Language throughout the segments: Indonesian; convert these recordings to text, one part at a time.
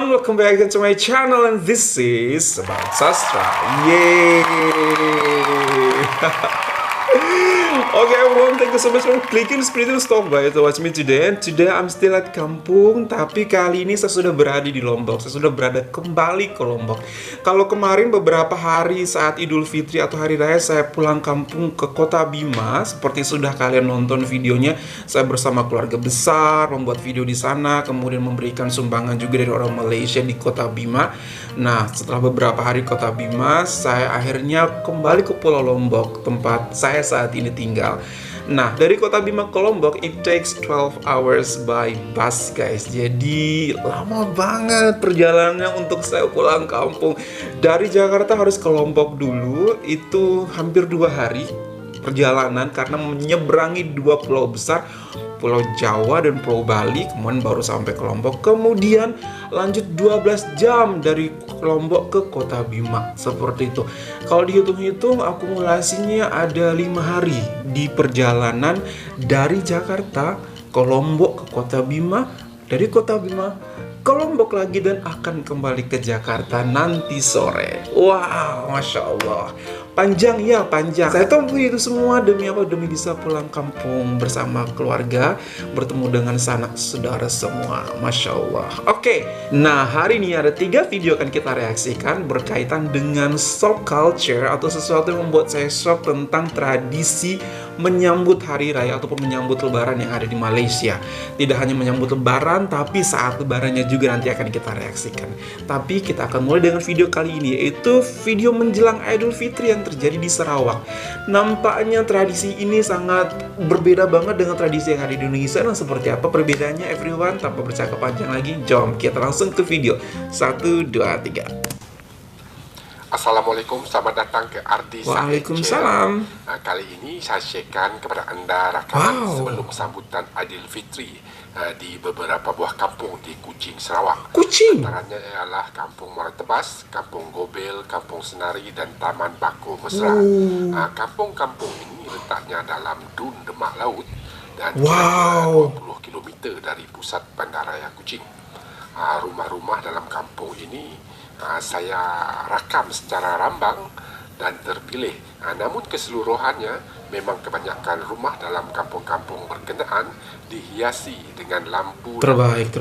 everyone, welcome back to my channel and this is about sastra. Yay! Okay everyone, thank you so much for clicking this video stop by to watch me today. And today I'm still at kampung, tapi kali ini saya sudah berada di Lombok. Saya sudah berada kembali ke Lombok. Kalau kemarin beberapa hari saat Idul Fitri atau Hari Raya saya pulang kampung ke Kota Bima, seperti sudah kalian nonton videonya, saya bersama keluarga besar membuat video di sana, kemudian memberikan sumbangan juga dari orang Malaysia di Kota Bima. Nah, setelah beberapa hari Kota Bima, saya akhirnya kembali ke Pulau Lombok, tempat saya saat ini tinggal. Nah, dari Kota Bima ke Lombok, it takes 12 hours by bus, guys. Jadi, lama banget perjalanannya untuk saya pulang kampung. Dari Jakarta harus ke Lombok dulu, itu hampir 2 hari perjalanan karena menyeberangi 2 pulau besar, Pulau Jawa dan Pulau Bali, kemudian baru sampai ke Lombok. Kemudian lanjut 12 jam dari Lombok ke Kota Bima, seperti itu. Kalau dihitung-hitung akumulasinya ada 5 hari di perjalanan dari Jakarta ke Lombok ke Kota Bima, dari Kota Bima ke Lombok lagi, dan akan kembali ke Jakarta nanti sore. Wow, Masya Allah. Panjang ya, panjang. Saya tahu itu semua demi apa? Demi bisa pulang kampung bersama keluarga, bertemu dengan sanak saudara semua. Masya Allah. Oke, nah hari ini ada 3 video akan kita reaksikan berkaitan dengan shock culture atau sesuatu yang membuat saya shock tentang tradisi menyambut hari raya ataupun menyambut lebaran yang ada di Malaysia. Tidak hanya menyambut lebaran, tapi saat lebarannya juga nanti akan kita reaksikan. Tapi kita akan mulai dengan video kali ini, yaitu video menjelang Idul Fitri yang terjadi di Sarawak. Nampaknya tradisi ini sangat berbeda banget dengan tradisi yang ada di Indonesia. Dan seperti apa perbedaannya everyone? Tanpa bercakap panjang lagi, jom kita langsung ke video. 1, 2, 3. Assalamualaikum, selamat datang ke Ardi Sahid. Waalaikumsalam. Kali ini saya sharekan kepada anda rakaman sebelum sambutan Idul Fitri di beberapa buah kampung di Kuching, Sarawak. Kuching? Antaranya ialah Kampung Muara Tebas, Kampung Gobel, Kampung Senari, dan Taman Bako Mesra. Kampung-kampung ini letaknya dalam Dun Demak Laut dan kira-kira 20 km dari pusat bandaraya Kuching. Rumah-rumah dalam kampung ini saya rakam secara rambang dan terpilih. Namun keseluruhannya memang kebanyakan rumah dalam kampung-kampung berkenaan dihiasi dengan lampu terbaik,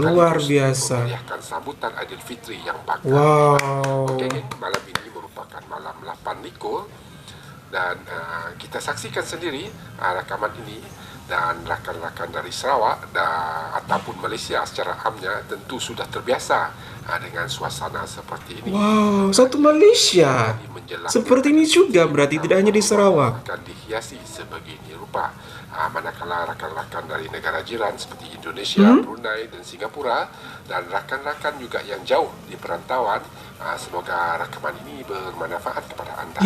luar biasa. Meriahkan sambutan Idul Fitri yang bakal. Oke, malam ini merupakan malam 8 Nikul dan kita saksikan sendiri rakaman ini. Dan rakan-rakan dari Sarawak ataupun Malaysia secara amnya tentu sudah terbiasa dengan suasana seperti ini. Wow, satu Malaysia seperti ini juga berarti, tidak hanya di Sarawak. Akan dihiasi sebegini rupa. Manakala rakan-rakan dari negara jiran seperti Indonesia, Brunei dan Singapura, dan rakan-rakan juga yang jauh di perantauan, semoga rakaman ini bermanfaat kepada anda.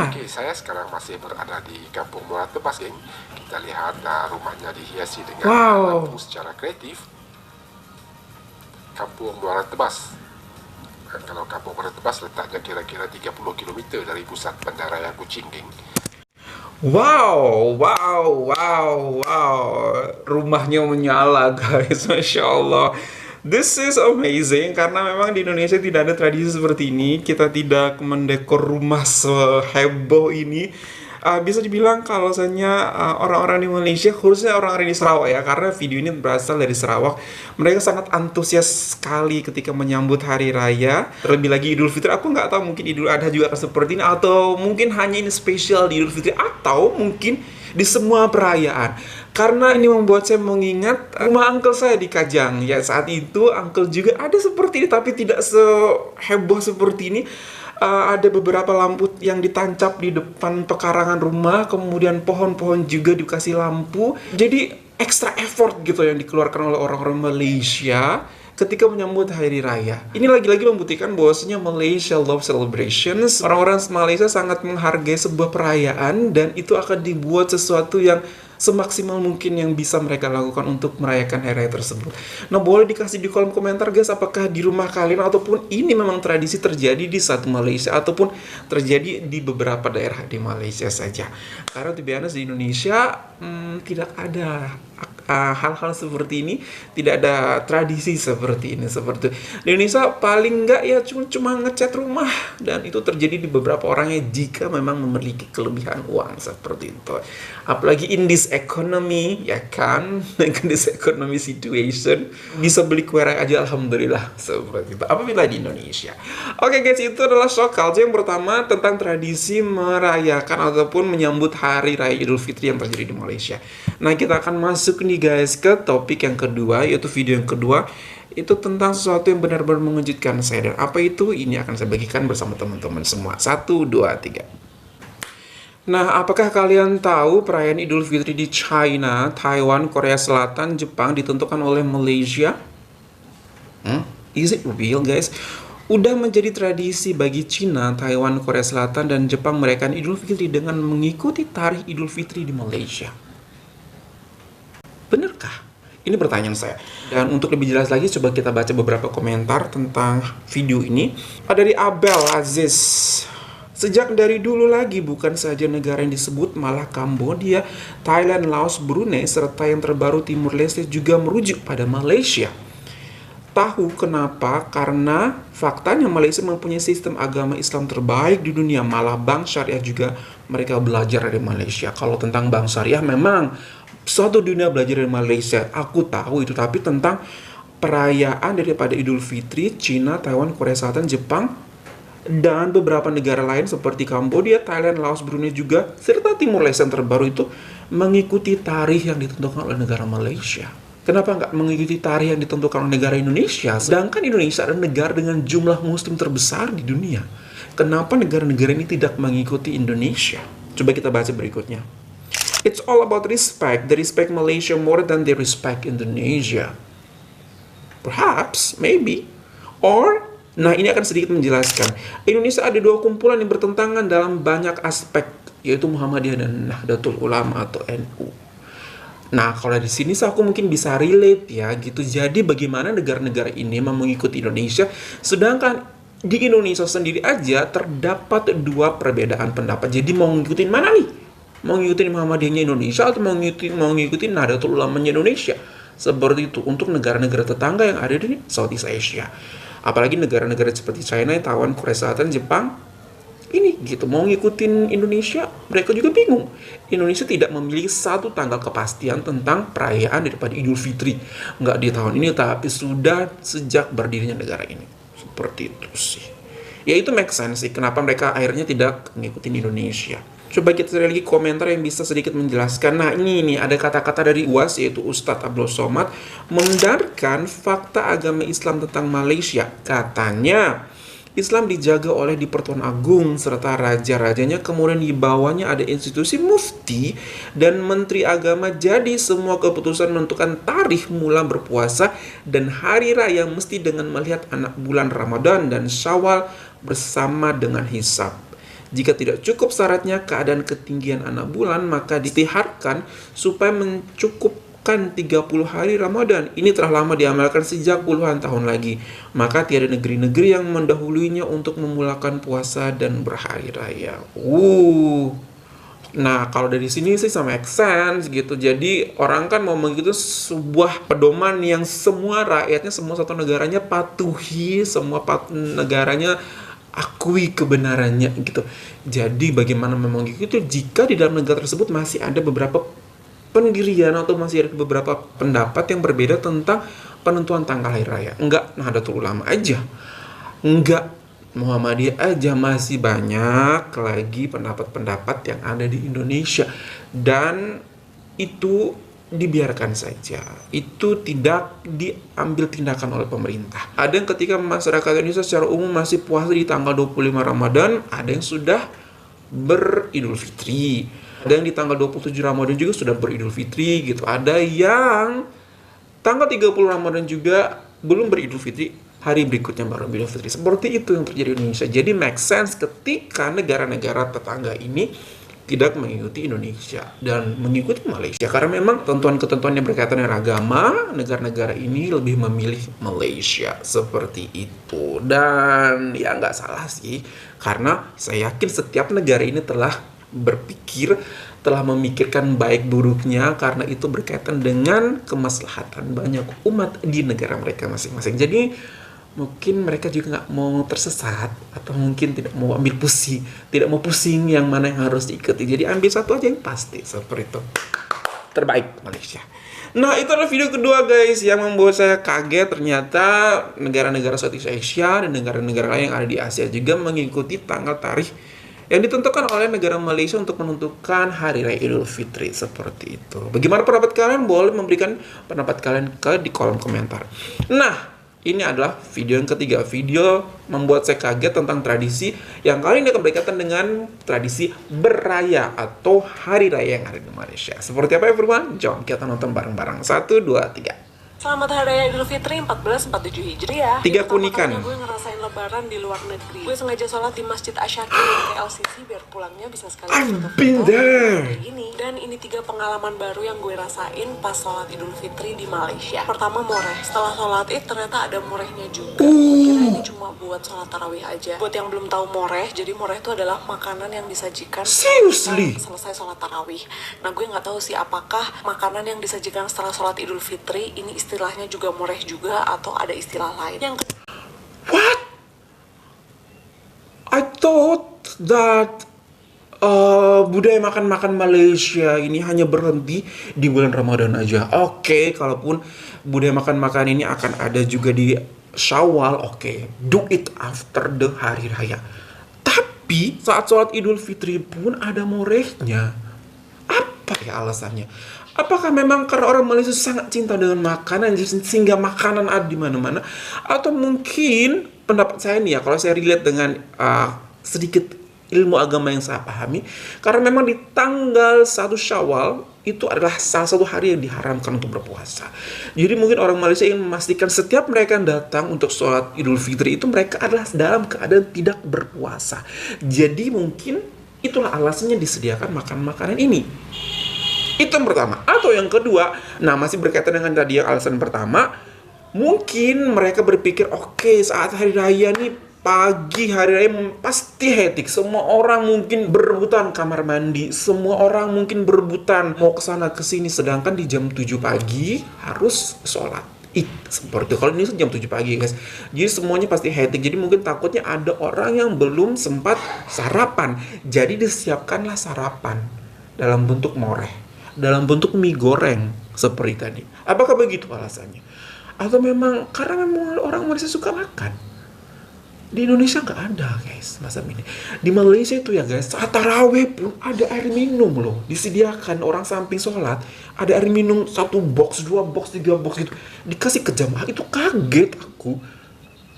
Oke, saya sekarang masih berada di Kampung Muara Tebas, geng. Kita lihat rumahnya dihiasi dengan lampu secara kreatif. Kampung Muara Tebas. Kalau Kampung Muara Tebas letaknya kira-kira 30 km dari pusat bandaraya Kuching, geng. Wow, rumahnya menyala, guys. Masya Allah. This is amazing, karena memang di Indonesia tidak ada tradisi seperti ini. Kita tidak mendekor rumah seheboh ini. Bisa dibilang kalau misalnya orang-orang di Malaysia, khususnya orang-orang di Sarawak ya, karena video ini berasal dari Sarawak, mereka sangat antusias sekali ketika menyambut hari raya. Terlebih lagi Idul Fitri, aku nggak tahu mungkin Idul Adha juga akan seperti ini, atau mungkin hanya ini spesial di Idul Fitri, atau mungkin di semua perayaan. Karena ini membuat saya mengingat rumah uncle saya di Kajang. Ya, saat itu uncle juga ada seperti ini, tapi tidak seheboh seperti ini. Ada beberapa lampu yang ditancap di depan pekarangan rumah, kemudian pohon-pohon juga dikasih lampu. Jadi extra effort gitu yang dikeluarkan oleh orang-orang Malaysia ketika menyambut hari raya. Ini lagi-lagi membuktikan bahwasanya Malaysia love celebrations. Orang-orang Malaysia sangat menghargai sebuah perayaan, dan itu akan dibuat sesuatu yang semaksimal mungkin yang bisa mereka lakukan untuk merayakan hari raya tersebut. Nah, boleh dikasih di kolom komentar, guys, apakah di rumah kalian ataupun ini memang tradisi terjadi di satu Malaysia ataupun terjadi di beberapa daerah di Malaysia saja. Karena to be honest, di Indonesia tidak ada hal-hal seperti ini, tidak ada tradisi seperti ini. Seperti di Indonesia paling enggak ya cuma ngecat rumah, dan itu terjadi di beberapa orangnya jika memang memiliki kelebihan uang seperti itu. Apalagi in this economy, ya kan, in this economy situation, bisa beli kue raya aja alhamdulillah seperti itu. Apabila di Indonesia. Oke guys, itu adalah shock culture yang pertama tentang tradisi merayakan ataupun menyambut hari raya Idul Fitri yang terjadi di Malaysia. Nah, kita akan masuk nih guys ke topik yang kedua, yaitu video yang kedua. Itu tentang sesuatu yang benar-benar mengejutkan saya. Dan apa itu? Ini akan saya bagikan bersama teman-teman semua. 1, 2, 3. Nah, apakah kalian tahu perayaan Idul Fitri di China, Taiwan, Korea Selatan, Jepang ditentukan oleh Malaysia? Is it real guys? Udah menjadi tradisi bagi Cina, Taiwan, Korea Selatan, dan Jepang merayakan Idul Fitri dengan mengikuti tarikh Idul Fitri di Malaysia. Benarkah? Ini pertanyaan saya. Dan untuk lebih jelas lagi, coba kita baca beberapa komentar tentang video ini. Dari Abel Aziz. Sejak dari dulu lagi, bukan saja negara yang disebut, malah Kambodia, Thailand, Laos, Brunei, serta yang terbaru Timur Leste juga merujuk pada Malaysia. Tahu kenapa? Karena faktanya Malaysia mempunyai sistem agama Islam terbaik di dunia. Malah Bank Syariah juga mereka belajar dari Malaysia. Kalau tentang Bank Syariah memang suatu dunia belajar dari Malaysia. Aku tahu itu, tapi tentang perayaan daripada Idul Fitri, Cina, Taiwan, Korea Selatan, Jepang, dan beberapa negara lain seperti Kambodia, Thailand, Laos, Brunei juga, serta Timur Leste yang terbaru itu mengikuti tarikh yang ditentukan oleh negara Malaysia. Kenapa nggak mengikuti tarikh yang ditentukan oleh negara Indonesia? Sedangkan Indonesia adalah negara dengan jumlah muslim terbesar di dunia. Kenapa negara-negara ini tidak mengikuti Indonesia? Coba kita baca berikutnya. It's all about respect. They respect Malaysia more than they respect Indonesia. Perhaps, maybe. Or, nah ini akan sedikit menjelaskan. Indonesia ada dua kumpulan yang bertentangan dalam banyak aspek, yaitu Muhammadiyah dan Nahdlatul Ulama atau NU. Nah, kalau di sini aku mungkin bisa relate ya gitu. Jadi bagaimana negara-negara ini mengikuti Indonesia, sedangkan di Indonesia sendiri aja terdapat dua perbedaan pendapat. Jadi mau ngikutin mana nih? Mau ngikutin Muhammadiyahnya Indonesia atau mau ngikutin Nahdlatul Ulamanya Indonesia? Seperti itu untuk negara-negara tetangga yang ada di Southeast Asia. Apalagi negara-negara seperti China, Taiwan, Korea Selatan, Jepang. Ini gitu, mau ngikutin Indonesia, mereka juga bingung. Indonesia tidak memiliki satu tanggal kepastian tentang perayaan daripada Idul Fitri. Nggak di tahun ini, tapi sudah sejak berdirinya negara ini. Seperti itu sih. Ya itu make sense sih, kenapa mereka akhirnya tidak ngikutin Indonesia. Coba kita cari lagi komentar yang bisa sedikit menjelaskan. Nah ini ada kata-kata dari UAS, yaitu Ustadz Abdul Somad, membenarkan fakta agama Islam tentang Malaysia. Katanya, Islam dijaga oleh di Pertuan Agung serta raja-rajanya, kemudian di bawahnya ada institusi mufti dan menteri agama. Jadi semua keputusan menentukan tarikh mula berpuasa dan hari raya mesti dengan melihat anak bulan Ramadan dan Syawal bersama dengan hisab. Jika tidak cukup syaratnya keadaan ketinggian anak bulan, maka diistiharkan supaya mencukupkan 30 hari Ramadan. Ini telah lama diamalkan sejak puluhan tahun lagi. Maka tiada negeri-negeri yang mendahuluinya untuk memulakan puasa dan berhari raya. Nah, kalau dari sini sih sama make sense gitu. Jadi orang kan mau mengikuti sebuah pedoman yang semua rakyatnya, semua satu negaranya patuhi, semua negaranya akui kebenarannya gitu. Jadi bagaimana memang gitu jika di dalam negara tersebut masih ada beberapa pendirian atau masih ada beberapa pendapat yang berbeda tentang penentuan tanggal hari raya. Enggak Nahdlatul Ulama aja, enggak Muhammadiyah aja, masih banyak lagi pendapat-pendapat yang ada di Indonesia. Dan itu dibiarkan saja, itu tidak diambil tindakan oleh pemerintah. Ada yang ketika masyarakat Indonesia secara umum masih puasa di tanggal 25 Ramadan, ada yang sudah beridul fitri, ada yang di tanggal 27 Ramadan juga sudah beridul fitri gitu. Ada yang tanggal 30 Ramadan juga belum beridul fitri, hari berikutnya baru beridul fitri. Seperti itu yang terjadi di Indonesia. Jadi make sense ketika negara-negara tetangga ini tidak mengikuti Indonesia dan mengikuti Malaysia, karena memang ketentuan-ketentuan yang berkaitan dengan agama, negara-negara ini lebih memilih Malaysia seperti itu. Dan ya nggak salah sih, karena saya yakin setiap negara ini telah berpikir, telah memikirkan baik buruknya, karena itu berkaitan dengan kemaslahatan banyak umat di negara mereka masing-masing. Jadi mungkin mereka juga nggak mau tersesat, atau mungkin tidak mau ambil pusing, tidak mau pusing yang mana yang harus diikuti. Jadi ambil satu aja yang pasti, seperti itu. Terbaik Malaysia. Nah, itu adalah video kedua guys yang membuat saya kaget. Ternyata negara-negara Southeast Asia dan negara-negara lain yang ada di Asia juga mengikuti tanggal tarikh yang ditentukan oleh negara Malaysia untuk menentukan Hari Raya Idul Fitri, seperti itu. Bagaimana pendapat kalian? Boleh memberikan pendapat kalian di kolom komentar. Nah, ini adalah video yang ketiga. Video membuat saya kaget tentang tradisi yang kali ini akan berkaitan dengan tradisi berraya atau hari raya yang ada di Malaysia. Seperti apa everyone? Jom kita nonton bareng-bareng. 1, 2, 3. Selamat Hari Raya Idul Fitri 1447 Hijriah. Tiga keunikan. Gue ngerasain lebaran di luar negeri. Gue sengaja sholat di Masjid Asyaki dan KLCC biar pulangnya bisa sekali I've been there. kayak gini. Dan ini 3 pengalaman baru yang gue rasain pas sholat Idul Fitri di Malaysia. Pertama, moreh. Setelah sholat Id ternyata ada morehnya juga. Gue kira ini cuma buat sholat tarawih aja. Buat yang belum tahu moreh, jadi moreh itu adalah makanan yang disajikan Seriously? selesai sholat tarawih. Nah, gue nggak tahu sih apakah makanan yang disajikan setelah sholat Idul Fitri ini istilahnya juga moreh juga atau ada istilah lain. Yang What? I thought that budaya makan-makan Malaysia ini hanya berhenti di bulan Ramadan aja. Oke, kalaupun budaya makan-makan ini akan ada juga di Syawal, oke, do it after the hari raya. Tapi saat sholat Idul Fitri pun ada morehnya. Apa ya alasannya? Apakah memang karena orang Malaysia sangat cinta dengan makanan sehingga makanan ada di mana-mana? Atau mungkin pendapat saya nih ya, kalau saya relate dengan sedikit ilmu agama yang saya pahami, karena memang di tanggal 1 Syawal itu adalah salah satu hari yang diharamkan untuk berpuasa. Jadi mungkin orang Malaysia ingin memastikan setiap mereka yang datang untuk sholat Idul Fitri itu mereka adalah dalam keadaan tidak berpuasa. Jadi mungkin itulah alasannya disediakan makanan-makanan ini. Itu yang pertama. Atau yang kedua, nah masih berkaitan dengan tadi yang alasan pertama, mungkin mereka berpikir, oke, saat hari raya nih, pagi hari raya pasti hektik. Semua orang mungkin berebutan kamar mandi, semua orang mungkin berebutan mau kesana kesini. Sedangkan di jam 7 pagi harus sholat Id. Seperti kalau ini jam 7 pagi guys. Jadi semuanya pasti hektik. Jadi mungkin takutnya ada orang yang belum sempat sarapan. Jadi disiapkanlah sarapan dalam bentuk moreh, dalam bentuk mie goreng seperti tadi. Apakah begitu alasannya? Atau memang karena memang orang Malaysia suka makan? Di Indonesia nggak ada guys macam ini. Di Malaysia itu ya guys, saat taraweh pun ada air minum loh disediakan. Orang samping sholat ada air minum 1 box, 2 box, 3 box gitu dikasih ke jamaah. Itu kaget aku.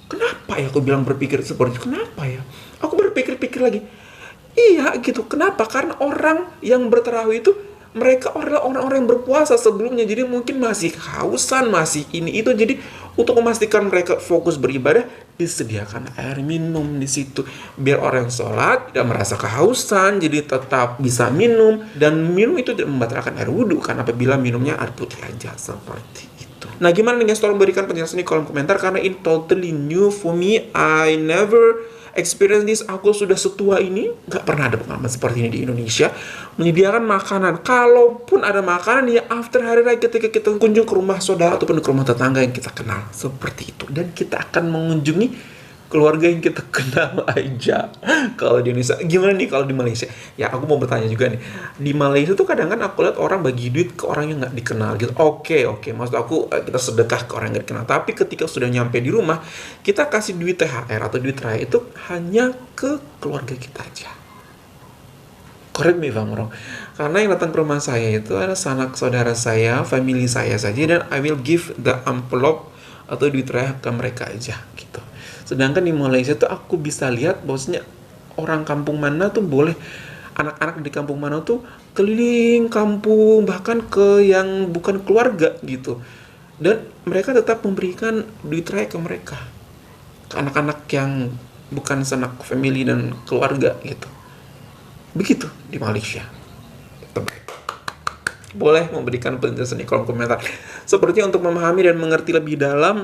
Kenapa ya aku bilang berpikir seperti itu? Kenapa ya? Aku berpikir-pikir lagi. Iya gitu. Kenapa? Karena orang yang bertarawih itu mereka adalah orang-orang yang berpuasa sebelumnya, jadi mungkin masih hausan, masih ini itu. Jadi untuk memastikan mereka fokus beribadah, disediakan air minum di situ biar orang yang sholat tidak merasa kehausan, jadi tetap bisa minum. Dan minum itu tidak membatalkan air wudhu kan apabila minumnya air putih aja, seperti itu. Nah, gimana nih guys? Tolong berikan penjelasan di kolom komentar karena ini totally new for me. I never experience this. Aku sudah setua ini nggak pernah ada pengalaman seperti ini di Indonesia menyediakan makanan. Kalaupun ada makanan ya after hari raya ketika kita kunjung ke rumah saudara ataupun ke rumah tetangga yang kita kenal, seperti itu. Dan kita akan mengunjungi keluarga yang kita kenal aja. Kalau di Indonesia gimana nih? Kalau di Malaysia ya aku mau bertanya juga nih, di Malaysia tuh kadang kan aku lihat orang bagi duit ke orang yang nggak dikenal gitu. Oke, maksud aku kita sedekah ke orang yang nggak dikenal. Tapi ketika sudah nyampe di rumah, kita kasih duit THR atau duit raya itu hanya ke keluarga kita aja. Correct me if I'm wrong. Karena yang datang ke rumah saya itu ada sanak saudara saya, family saya saja, dan I will give the envelope atau duit raya ke mereka aja gitu. Sedangkan di Malaysia tuh aku bisa lihat bahwasanya orang kampung mana tuh boleh, anak-anak di kampung mana tuh keliling kampung bahkan ke yang bukan keluarga gitu. Dan mereka tetap memberikan duit raya ke mereka, ke anak-anak yang bukan sanak family dan keluarga gitu. Begitu di Malaysia. Boleh memberikan penjelasan di kolom komentar. Sepertinya untuk memahami dan mengerti lebih dalam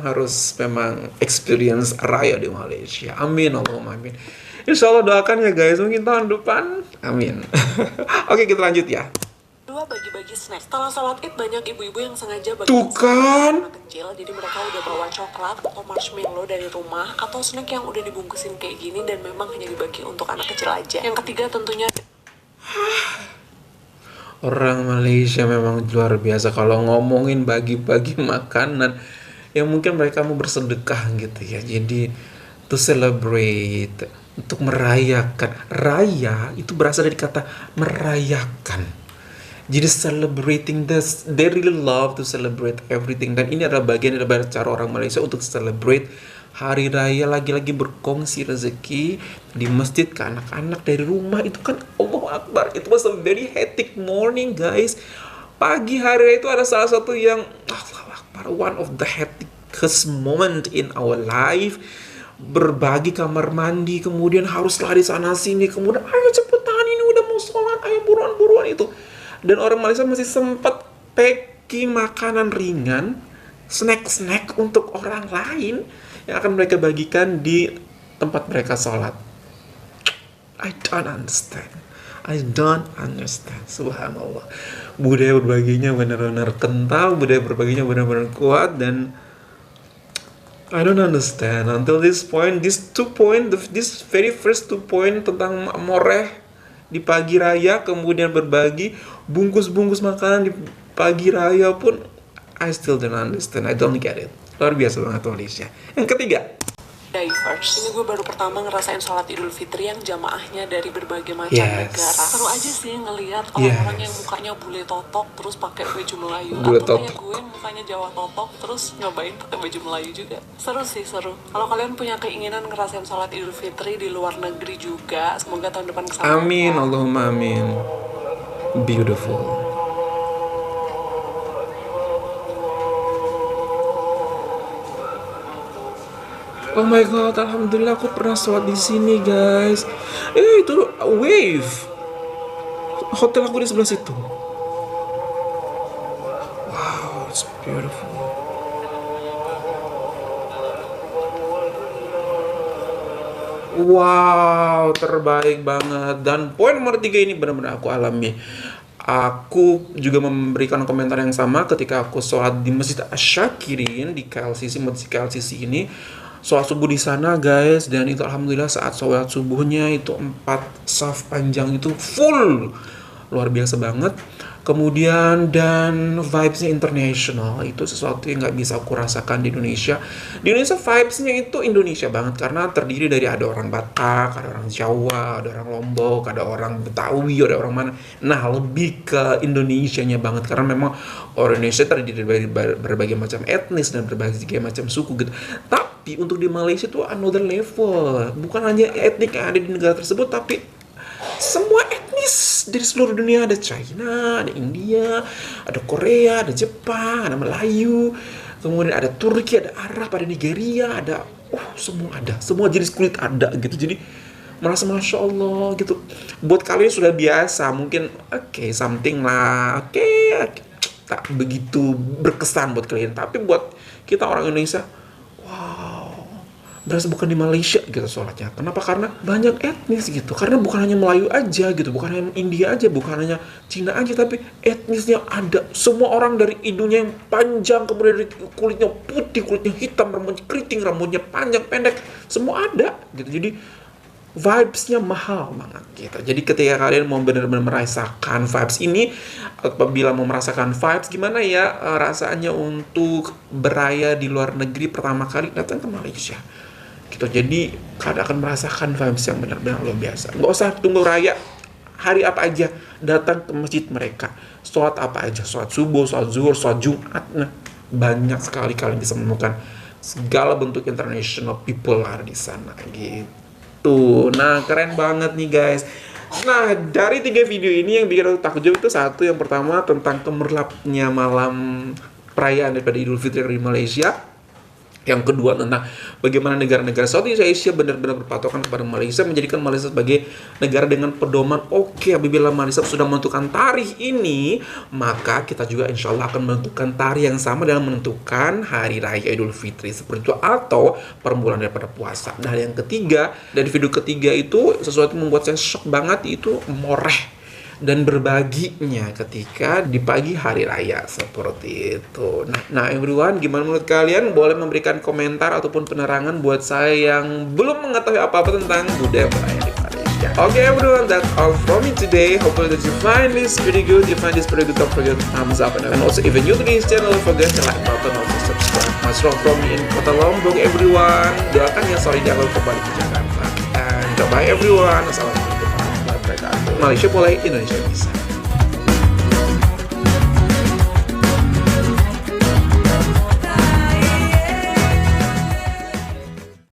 harus memang experience raya di Malaysia. Amin, Allahumma amin. Insya Allah doakan ya guys, mungkin tahun depan. Amin. Oke, kita lanjut ya. Dua, bagi-bagi snack. Setelah sholat id, banyak ibu-ibu yang sengaja bagi Tuh kan. anak kecil. Jadi mereka udah bawa coklat atau marshmallow dari rumah, atau snack yang udah dibungkusin kayak gini dan memang hanya dibagi untuk anak kecil aja. Yang ketiga tentunya Orang Malaysia memang luar biasa kalau ngomongin bagi-bagi makanan. Ya mungkin mereka mau bersedekah gitu ya. Jadi to celebrate, untuk merayakan. Raya itu berasal dari kata merayakan. Jadi celebrating this, they really love to celebrate everything. Dan ini adalah bagian dari cara orang Malaysia untuk celebrate hari raya, lagi-lagi berkongsi rezeki di masjid ke anak-anak dari rumah. Itu kan Allahu Akbar. It was a very hectic morning guys. Pagi hari raya itu ada salah satu yang Allahu Akbar, one of the hecticest moment in our life. Berbagi kamar mandi, kemudian harus lari sana sini, kemudian ayo cepetan ini udah mau sholat, ayo buruan-buruan itu. Dan orang Malaysia masih sempat packing makanan ringan, snack-snack untuk orang lain yang akan mereka bagikan di tempat mereka sholat. I don't understand. I don't understand. Subhanallah. Budaya berbaginya benar-benar kental, budaya berbaginya benar-benar kuat, dan I don't understand until this point, this very first 2 point tentang moreh di pagi raya, kemudian berbagi bungkus-bungkus makanan di pagi raya pun I still don't understand, I don't get it. Luar biasa banget Malaysia. Yang ketiga, diverse. Ini gue baru pertama ngerasain sholat Idul Fitri yang jamaahnya dari berbagai macam Yes. negara. Seru aja sih ngelihat Yes. orang-orang yang mukanya bule totok terus pakai baju Melayu, Bule atau kayak totok. gue mukanya Jawa totok terus nyobain pakai baju Melayu juga. Seru sih, seru. Kalau kalian punya keinginan ngerasain sholat Idul Fitri di luar negeri juga, semoga tahun depan kesana. amin, Allahumma amin. Beautiful. Oh my god, alhamdulillah aku pernah sholat di sini guys. Itu Wave. Hotel aku di sebelah situ. Wow, it's beautiful. Wow, terbaik banget. Dan poin nomor 3 ini benar-benar aku alami. Aku juga memberikan komentar yang sama ketika aku sholat di Masjid Asyakirin di KLCC, Masjid KLCC ini. Sholat subuh di sana guys, dan itu alhamdulillah saat sholat subuhnya itu 4 saf panjang itu full. Luar biasa banget. Kemudian dan vibes-nya international, itu sesuatu yang nggak bisa aku rasakan di Indonesia. Di Indonesia vibes-nya itu Indonesia banget karena terdiri dari ada orang Batak, ada orang Jawa, ada orang Lombok, ada orang Betawi, ada orang mana. Nah, lebih ke Indonesianya banget karena memang orang Indonesia terdiri dari berbagai macam etnis dan berbagai macam suku gitu. Tapi untuk di Malaysia itu another level. Bukan hanya etnik yang ada di negara tersebut, tapi semua etnis dari seluruh dunia. Ada China, ada India, ada Korea, ada Jepang, ada Melayu, kemudian ada Turki, ada Arab, ada Nigeria, ada semua ada, semua jenis kulit ada gitu. Jadi merasa Masya Allah gitu. Buat kalian sudah biasa mungkin something lah, tak begitu berkesan buat kalian, tapi buat kita orang Indonesia, berasa bukan di Malaysia gitu sholatnya. Kenapa? Karena banyak etnis gitu. Karena bukan hanya Melayu aja gitu, bukan hanya India aja, bukan hanya Cina aja, tapi etnisnya ada. Semua orang dari hidungnya yang panjang, kemudian dari kulitnya putih, kulitnya hitam, rambutnya keriting, rambutnya panjang, pendek, semua ada gitu. Jadi vibes-nya mahal banget gitu. Jadi ketika kalian mau benar-benar merasakan vibes ini, apabila mau merasakan vibes gimana ya rasanya untuk beraya di luar negeri pertama kali, datang ke Malaysia gitu. Jadi kalian akan merasakan vibes yang benar-benar luar biasa. Nggak usah tunggu raya, hari apa aja datang ke masjid mereka, sholat apa aja, sholat subuh, sholat zuhur, sholat jumat. Nah, banyak sekali kalian bisa menemukan segala bentuk international people ada di sana gitu. Nah, keren banget nih guys. Nah, dari 3 video ini yang bikin aku takjub itu satu, yang pertama tentang gemerlapnya malam perayaan daripada Idul Fitri di Malaysia. Yang kedua tentang bagaimana negara-negara Southeast Asia benar-benar berpatokan kepada Malaysia, menjadikan Malaysia sebagai negara dengan pedoman. Oke, apabila Malaysia sudah menentukan tarikh ini, maka kita juga insya Allah akan menentukan tarikh yang sama dalam menentukan Hari Raya Idul Fitri seperti itu, atau permulaan daripada puasa. Dan yang ketiga, dari video ketiga itu sesuatu yang membuat saya shock banget, itu moreh dan berbaginya ketika di pagi hari raya seperti itu. Nah everyone, gimana menurut kalian? Boleh memberikan komentar ataupun penerangan buat saya yang belum mengetahui apa-apa tentang budaya perayaan di Malaysia. Okay everyone, that's all from me today. Hopefully that you find this pretty good. You find this pretty good, don't forget to thumbs up, and also if you're new to this channel, don't forget to like button, also subscribe. Much love from me in Kota Lombok everyone. Doakan ya sorry di awal kembali ke Jakarta. And bye everyone. Assalamualaikum warahmatullahi wabarakatuh. Malaysia boleh, Indonesia bisa.